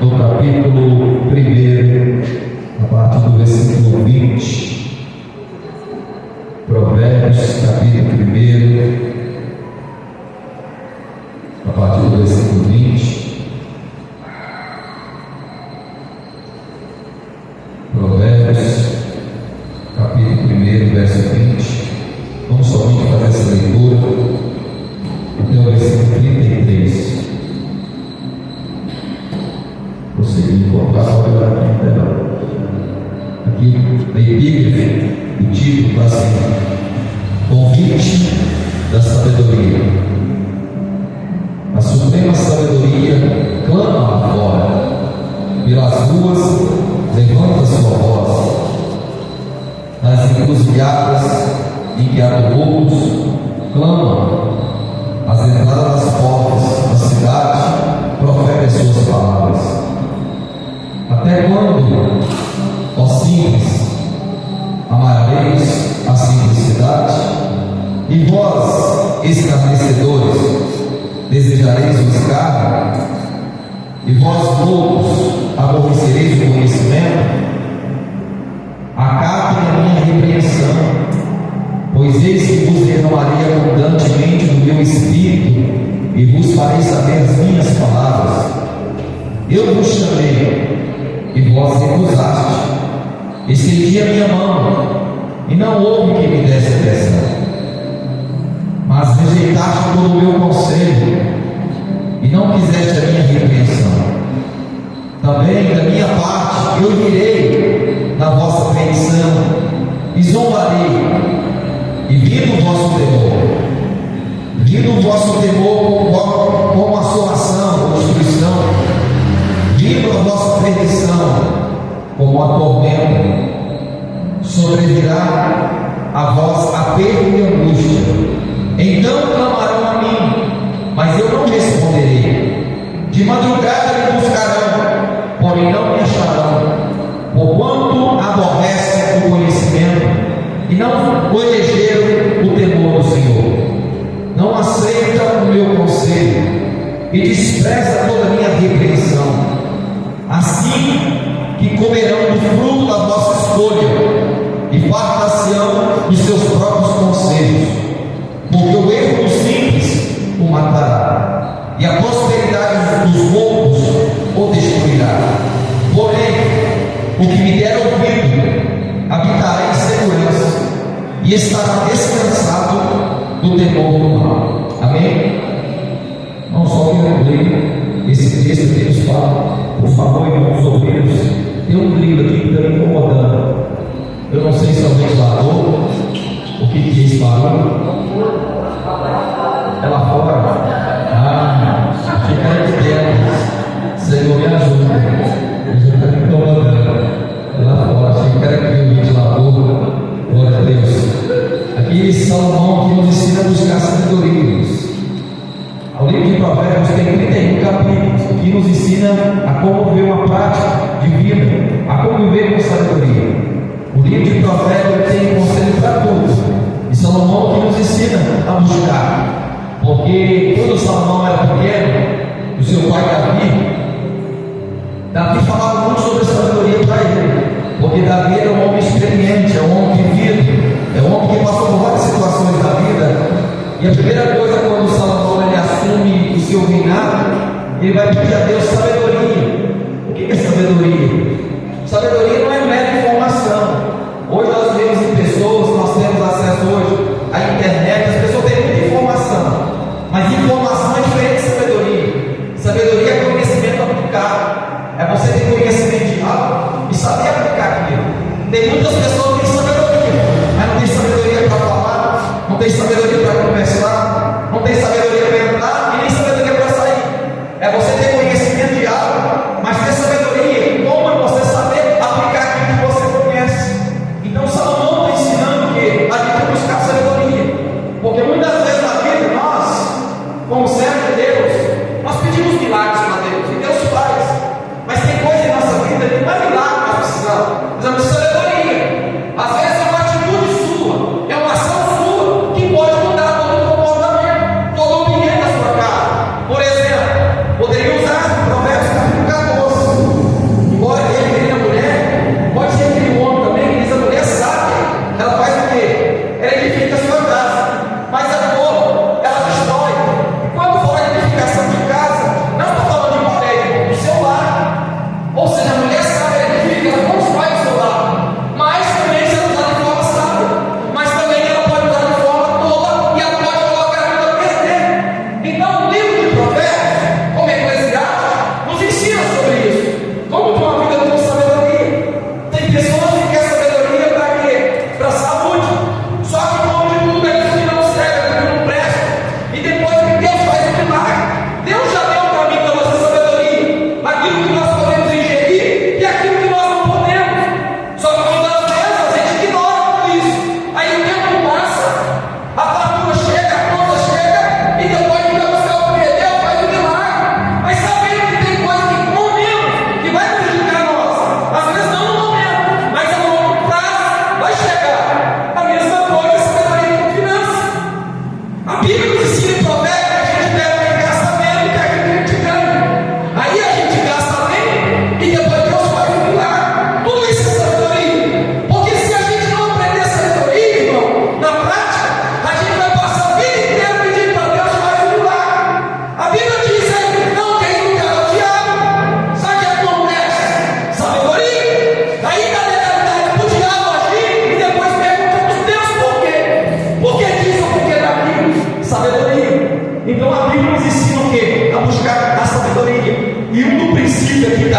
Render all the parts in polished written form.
no capítulo 1, a partir do versículo 20. Provérbios, capítulo 1, a partir do versículo 20. Provérbios, capítulo 1, verso 20. Vamos somente fazer essa leitura até o versículo 33. Prosseguir, colocar a hora aqui na tela. Aqui, a epígrafe, o título está assim: Convite da sabedoria. A suprema sabedoria clama lá fora, pelas ruas levanta sua voz, nas encruzilhadas em que há tumultos, clama, às entradas das portas da cidade, profere as suas palavras. Até quando, ó simples, amareis a simplicidade? E vós, escarnecedores, desejareis o escárnio? E vós, loucos, aborrecereis o conhecimento? Acatem a minha repreensão, pois eis que vos derramarei abundantemente do meu espírito, e vos farei saber as minhas palavras. Eu vos chamei, e vós recusaste. Estendi a minha mão, e não houve quem me desse atenção. Mas rejeitaste todo o meu conselho, e não quiseste a minha repreensão. Também da minha parte eu irei na vossa feição, e zombarei. E vindo o vosso temor como assolação ou destruição, vindo a vossa perdição como a tormenta, sobrevirá a vós aperto e angústia. Então clamarão a mim, mas eu não responderei. De madrugada me buscarão, porém não me acharão, porquanto aborrecem o conhecimento e não elegeram o temor do Senhor. Não aceitam o meu conselho e desprezam toda a minha repreensão. Assim que comerão do fruto da vossa escolha e fartar-se-ão dos seus próprios conselhos, porque o erro dos simples o matará, e a prosperidade dos loucos o destruirá. Porém, o que me der ouvido habitará em segurança, e estará descansado do temor do mal. Amém? Não só que eu leio esse texto que nos fala, por favor, irmãos obreiros, tem um livro aqui que está me incomodando. Eu não sei se é o ventilador, o que diz barulho. É lá fora. Fica de dentro. Senhor, me ajuda. Ele já está me incomodando. É lá fora. Achei que era aqui o ventilador. Glória a Deus. Aqui Salomão que nos ensina a buscar sabedoria. O livro de Provérbios tem 31 capítulos que nos ensina a como viver uma prática de vida, a como viver com sabedoria. O livro de Provérbios tem conselho para todos, e Salomão que nos ensina a buscar, porque quando Salomão era pequeno, o seu pai Davi falava muito sobre sabedoria para ele, porque Davi era um homem experiente, é um homem vivido, é um homem que passou por várias situações da vida. E a primeira coisa, quando Salomão ele assume o seu reinado, ele vai pedir a Deus sabedoria. O que é sabedoria? Sabedoria não é mera informação. Hoje nós vemos em pessoas, nós temos acesso hoje à internet, as pessoas têm muita informação, mas informação é diferente de sabedoria. Sabedoria é conhecimento aplicado, é você ter conhecimento de algo e saber aplicar aquilo. Tem muitas pessoas que têm sabedoria, mas não tem sabedoria para falar, não tem sabedoria para conversar, não tem sabedoria para entrar e nem sabedoria para sair. É você ter conhecimento de algo, mas ter sabedoria, como é você saber aplicar aquilo que você conhece. Então Salomão está ensinando que a gente tem que buscar sabedoria, porque muitas vezes na vida nós, como servos de Deus, nós pedimos milagres para Deus, e Deus faz, mas tem coisa em nossa vida que não é milagre que nós precisamos de sabedoria. Às vezes é uma atitude sua, é uma ação sua que pode mudar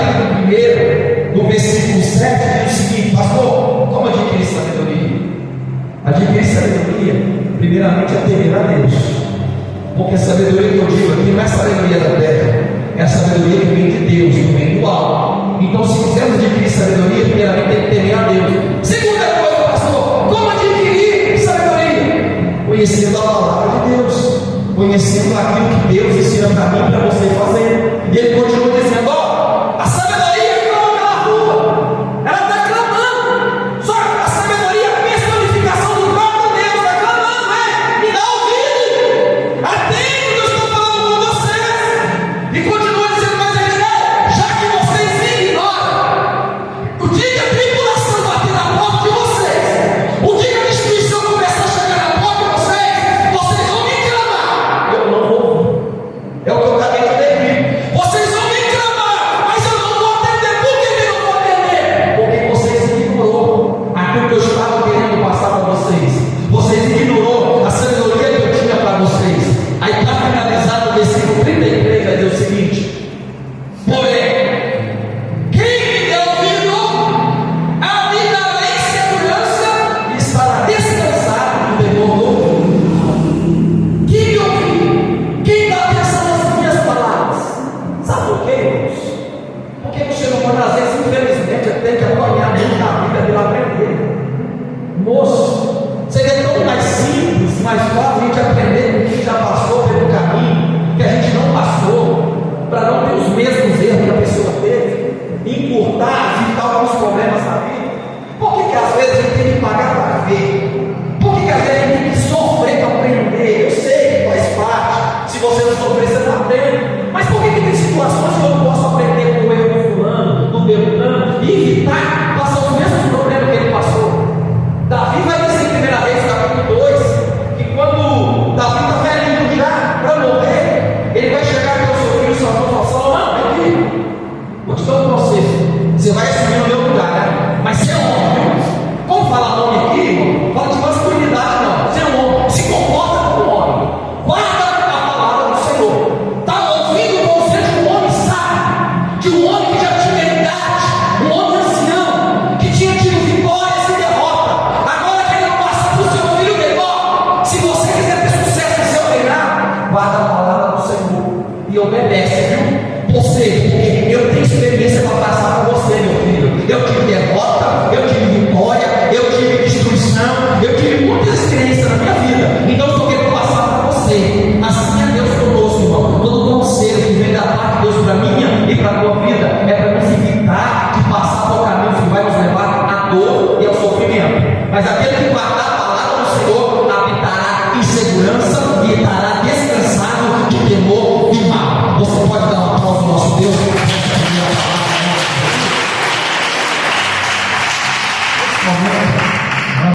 capítulo 1, no versículo 7, diz o seguinte: pastor, como adquirir sabedoria? Adquirir sabedoria, primeiramente, é temer a Deus, porque a sabedoria que eu digo aqui não é sabedoria da terra, é a sabedoria que vem de Deus, que vem do alto. Então, se quisermos adquirir sabedoria, primeiramente tem que temer a Deus. Segunda coisa, pastor, como adquirir sabedoria? Conhecendo a palavra de Deus, conhecendo aquilo que Deus ensina para mim, para você fazer. E ele continua dizendo: ó, a sabedoria clama pela rua, ela está clamando. Só que a sabedoria é a personificação do próprio Deus, está clamando, me dá ouvido, atende o que eu estou falando com vocês. E continua dizendo mais ainda: já que vocês me ignoram, o dia que a tribulação bater na porta de vocês, o dia que a destruição começar a chegar na porta de vocês, vocês vão me clamar, eu não vou ouvir. É o que eu acabei de ler. Vocês vão me clamar, mas eu não vou atender. Por que eu não vou atender? Porque vocês ignorou aquilo que eu estava querendo passar para vocês. Vocês ignorou a sabedoria que eu tinha para vocês. Aí está finalizado o versículo 33, vai dizer o seguinte: porém, quem me der ouvido, a mim dará em segurança e estará descansado do temor do mundo. Quem me ouviu? Quem dá atenção às minhas palavras? Sabe por quê, irmãos? Porque o ser humano, às vezes, infelizmente, tem que apanhar muito na vida pela aprender. Moço, seria tão mais simples, mais fácil a gente aprender com quem já passou pelo caminho que a gente não passou, para não ter os mesmos erros que a pessoa teve, encurtar, evitar alguns problemas na vida. Por que às vezes a gente tem que pagar para ver? Por que às vezes a gente tem que sofrer para aprender? Eu sei que faz parte. Se você não sofrer, você não aprende. Mas por que tem situações que eu não posso aprender com o erro do fulano, do Beltrano, e evitar passar os mesmos problemas que ele passou? Davi vai dizer em 1 Reis, capítulo 2, que quando Davi está velhinho já para morrer, ele vai chegar para o seu filho Samuel e falar: Salomão, meu filho, vou te dar um conselho. Você vai assumir no meu lugar, né? Mas você é homem, viu? Como fala nome aqui, irmão? Fala de masculinidade, não. Você é um homem, se comporta como homem. Guarda a palavra do Senhor. Está ouvindo o conselho de um homem sábio, de um homem que já tinha idade, um homem ancião, que tinha tido vitórias e derrotas. Agora que ele não passa para o seu filho menor, se você quiser ter sucesso no seu reinado, guarda a palavra do Senhor e obedece, viu? Você, eu tenho experiência para passar para você, meu filho. Eu tive derrota, eu tive vitória, eu tive destruição, eu tive muitas experiências na minha vida. Então eu estou querendo passar para você. Assim é Deus conosco, irmão. Todo conselho que vem da parte de Deus para minha e para a tua vida é para nos evitar de passar por caminhos que vai nos levar à dor e ao sofrimento. Mas aquele que guardar a palavra do Senhor habitará em segurança e estará descansado de temor e mal. Você pode dar um aplauso ao nosso Deus? Momento